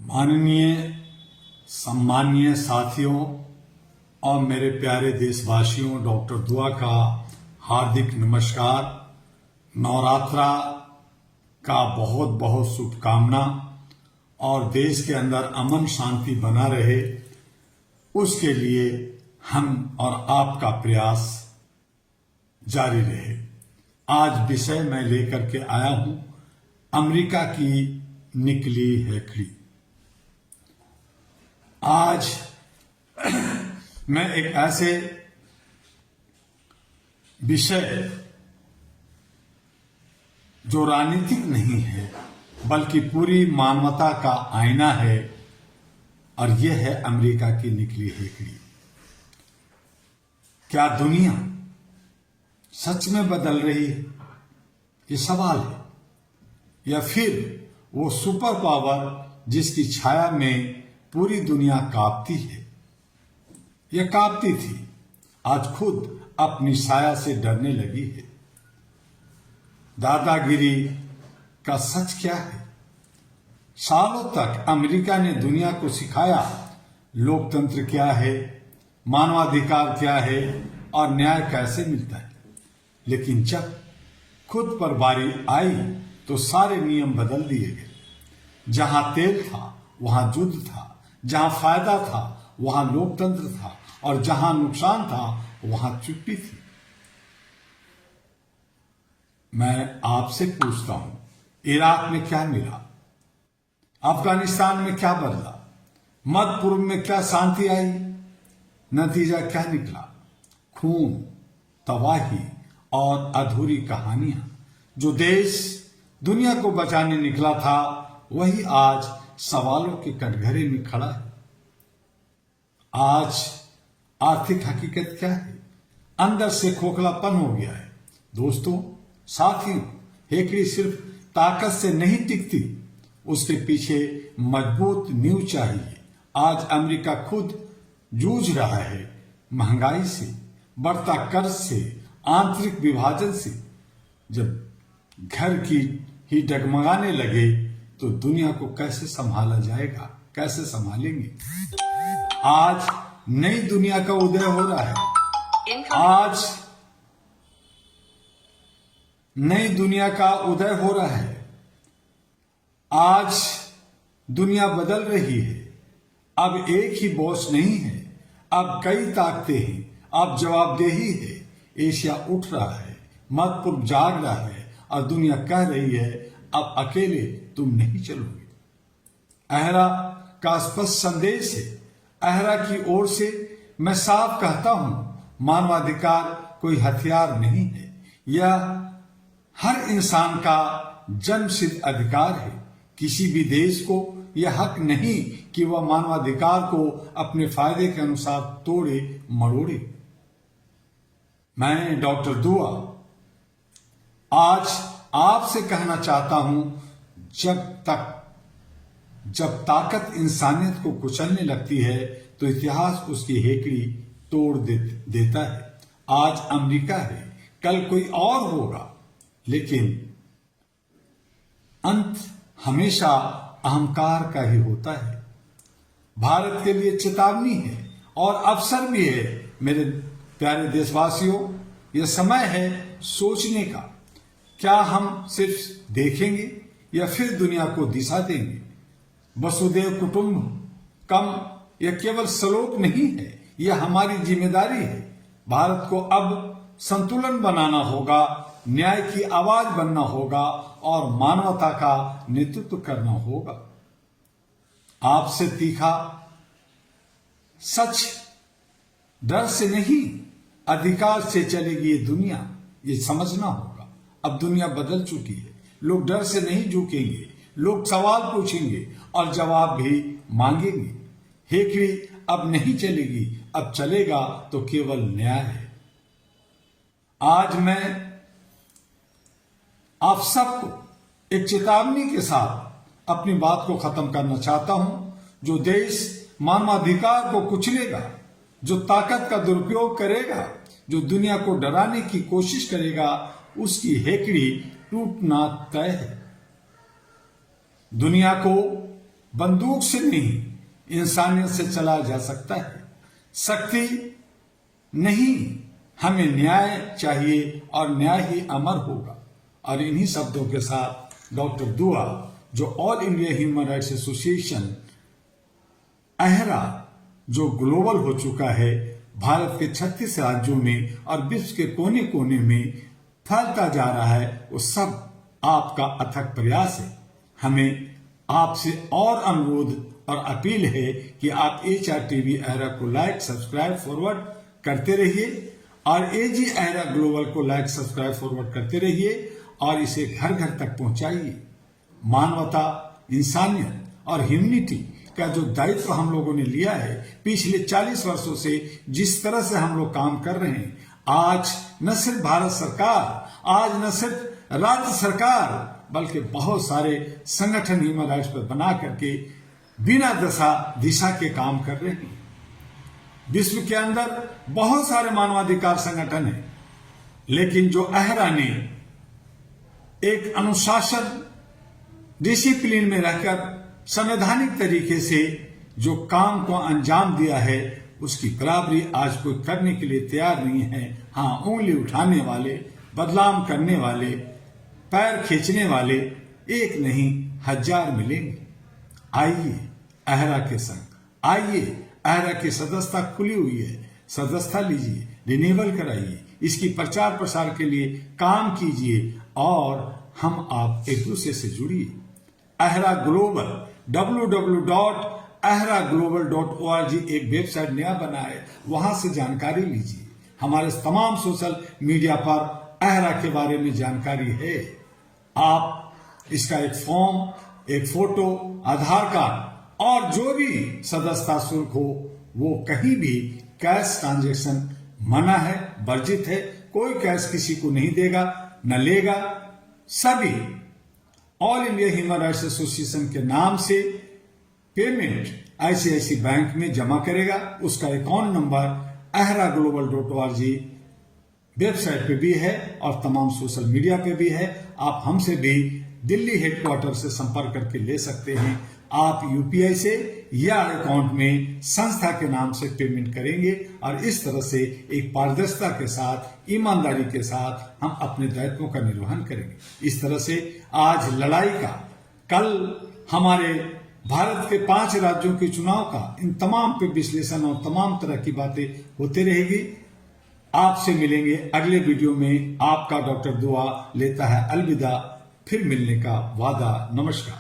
माननीय सम्मानीय साथियों और मेरे प्यारे देशवासियों, डॉक्टर दुआ का हार्दिक नमस्कार। नवरात्रा का बहुत बहुत शुभकामना और देश के अंदर अमन शांति बना रहे, उसके लिए हम और आपका प्रयास जारी रहे। आज विषय मैं लेकर के आया हूं अमेरिका की निकली हेकड़ी। आज मैं एक ऐसे विषय जो राजनीतिक नहीं है बल्कि पूरी मानवता का आईना है, और यह है अमेरिका की निकली हेकड़ी। क्या दुनिया सच में बदल रही है, ये सवाल है, या फिर वो सुपर पावर जिसकी छाया में पूरी दुनिया कांपती है, यह कांपती थी, आज खुद अपनी छाया से डरने लगी है। दादागिरी का सच क्या है? सालों तक अमेरिका ने दुनिया को सिखाया लोकतंत्र क्या है, मानवाधिकार क्या है और न्याय कैसे मिलता है, लेकिन जब खुद पर बारी आई तो सारे नियम बदल दिए गए। जहां तेल था वहां युद्ध था, जहां फायदा था वहां लोकतंत्र था, और जहां नुकसान था वहां चुप्पी थी। मैं आपसे पूछता हूं, इराक में क्या मिला, अफगानिस्तान में क्या बदला, मध्य पूर्व में क्या शांति आई, नतीजा क्या निकला? खून, तबाही और अधूरी कहानियां। जो देश दुनिया को बचाने निकला था वही आज सवालों के कटघरे में खड़ा है। आज आर्थिक हकीकत क्या है? अंदर से खोखलापन हो गया है। दोस्तों, साथियों, हेकड़ी सिर्फ ताकत से नहीं टिकती, उसके पीछे मजबूत नींव चाहिए। आज अमेरिका खुद जूझ रहा है महंगाई से, बढ़ता कर्ज से, आंतरिक विभाजन से। जब घर की ही डगमगाने लगे तो दुनिया को कैसे संभाला जाएगा, कैसे संभालेंगे? आज नई दुनिया का उदय हो रहा है। आज नई दुनिया का उदय हो रहा है। आज दुनिया बदल रही है। अब एक ही बॉस नहीं है, अब कई ताकतें हैं, अब जवाबदेही है। एशिया उठ रहा है, मध्य पूर्व जाग रहा है, और दुनिया कह रही है अब अकेले तुम नहीं चलोगे। अहरा का स्पष्ट संदेश है। अहरा की ओर से मैं साफ कहता हूं, मानवाधिकार कोई हथियार नहीं है, यह हर इंसान का जन्मसिद्ध अधिकार है। किसी भी देश को यह हक नहीं कि वह मानवाधिकार को अपने फायदे के अनुसार तोड़े मरोड़े। मैं डॉक्टर दुआ आज आपसे कहना चाहता हूं, जब ताकत इंसानियत को कुचलने लगती है तो इतिहास उसकी हेकड़ी तोड़ देता है। आज अमेरिका है, कल कोई और होगा, लेकिन अंत हमेशा अहंकार का ही होता है। भारत के लिए चेतावनी है और अवसर भी है। मेरे प्यारे देशवासियों, यह समय है सोचने का। क्या हम सिर्फ देखेंगे या फिर दुनिया को दिशा देंगे? वसुधैव कुटुंबकम यह केवल श्लोक नहीं है, यह हमारी जिम्मेदारी है। भारत को अब संतुलन बनाना होगा, न्याय की आवाज बनना होगा और मानवता का नेतृत्व करना होगा। आपसे तीखा सच डर से नहीं, अधिकार से चलेगी ये दुनिया, ये समझना होगा। अब दुनिया बदल चुकी है। लोग डर से नहीं झुकेंगे, लोग सवाल पूछेंगे और जवाब भी मांगेंगे। हेकड़ी अब नहीं चलेगी, अब चलेगा तो केवल न्याय है। आज मैं आप सबको एक चेतावनी के साथ अपनी बात को खत्म करना चाहता हूं। जो देश मानवाधिकार को कुचलेगा, जो ताकत का दुरुपयोग करेगा, जो दुनिया को डराने की कोशिश करेगा, उसकी हेकड़ी टूटना तय है। दुनिया को बंदूक से नहीं, इंसानियत से चलाया जा सकता है। शक्ति नहीं, हमें न्याय चाहिए और न्याय ही अमर होगा। और इन्हीं शब्दों के साथ डॉक्टर दुआ, जो all India human rights association अहरा, जो ग्लोबल हो चुका है, भारत के 36 राज्यों में और विश्व के कोने कोने में फैलता जा रहा है, वो सब आपका अथक प्रयास है। हमें आपसे और अनुरोध और अपील है कि आप HRTV अहरा को लाइक, सब्सक्राइब, फॉरवर्ड करते रहिए और AG अहरा ग्लोबल को लाइक, सब्सक्राइब, फॉरवर्ड करते रहिए और इसे घर घर तक पहुंचाइए। मानवता, इंसानियत और ह्यूमैनिटी का जो दायित्व हम लोगों ने लिया है पिछले 40 वर्षों से, जिस तरह से हम लोग काम कर रहे हैं, आज न सिर्फ भारत सरकार, आज न सिर्फ राज्य सरकार, बल्कि बहुत सारे संगठन ह्यूमन राइट्स पर बना करके बिना दिशा के काम कर रहे हैं। विश्व के अंदर बहुत सारे मानवाधिकार संगठन हैं, लेकिन जो अहरा ने एक अनुशासन, डिसिप्लिन में रहकर संवैधानिक तरीके से जो काम को अंजाम दिया है, उसकी बराबरी आज कोई करने के लिए तैयार नहीं है। हाँ, उंगली उठाने वाले, बदनाम करने वाले, पैर खींचने वाले एक नहीं 1000 मिलेंगे। आइए अहरा के संग, आइए अहरा की सदस्यता खुली हुई है, सदस्यता लीजिए, रिन्यूअल कराइए, इसकी प्रचार प्रसार के लिए काम कीजिए और हम आप एक दूसरे से जुड़िए। अहरा ग्लोबल www.ahraglobal.org एक वेबसाइट नया बना है, वहां से जानकारी लीजिए। हमारे तमाम सोशल मीडिया पर अहरा के बारे में जानकारी है। आप इसका एक फॉर्म, एक फोटो, आधार कार्ड और जो भी सदस्यता शुल्क हो, वो कहीं भी कैश ट्रांजैक्शन मना है, वर्जित है। कोई कैश किसी को नहीं देगा, न लेगा। सभी all India human rights association के नाम से पेमेंट ICICI बैंक में जमा करेगा। उसका अकाउंट नंबर ahraglobal.org वेबसाइट पे भी है और तमाम सोशल मीडिया पे भी है। आप हमसे भी दिल्ली हेडक्वार्टर से संपर्क करके ले सकते हैं। आप UPI से या अकाउंट में संस्था के नाम से पेमेंट करेंगे और इस तरह से एक पारदर्शिता के साथ, ईमानदारी के साथ हम अपने दायित्वों का निर्वहन करेंगे। इस तरह से आज लड़ाई का, कल हमारे भारत के 5 राज्यों के चुनाव का, इन तमाम पे विश्लेषण और तमाम तरह की बातें होती रहेगी। आपसे मिलेंगे अगले वीडियो में। आपका डॉक्टर दुआ लेता है अलविदा, फिर मिलने का वादा। नमस्कार।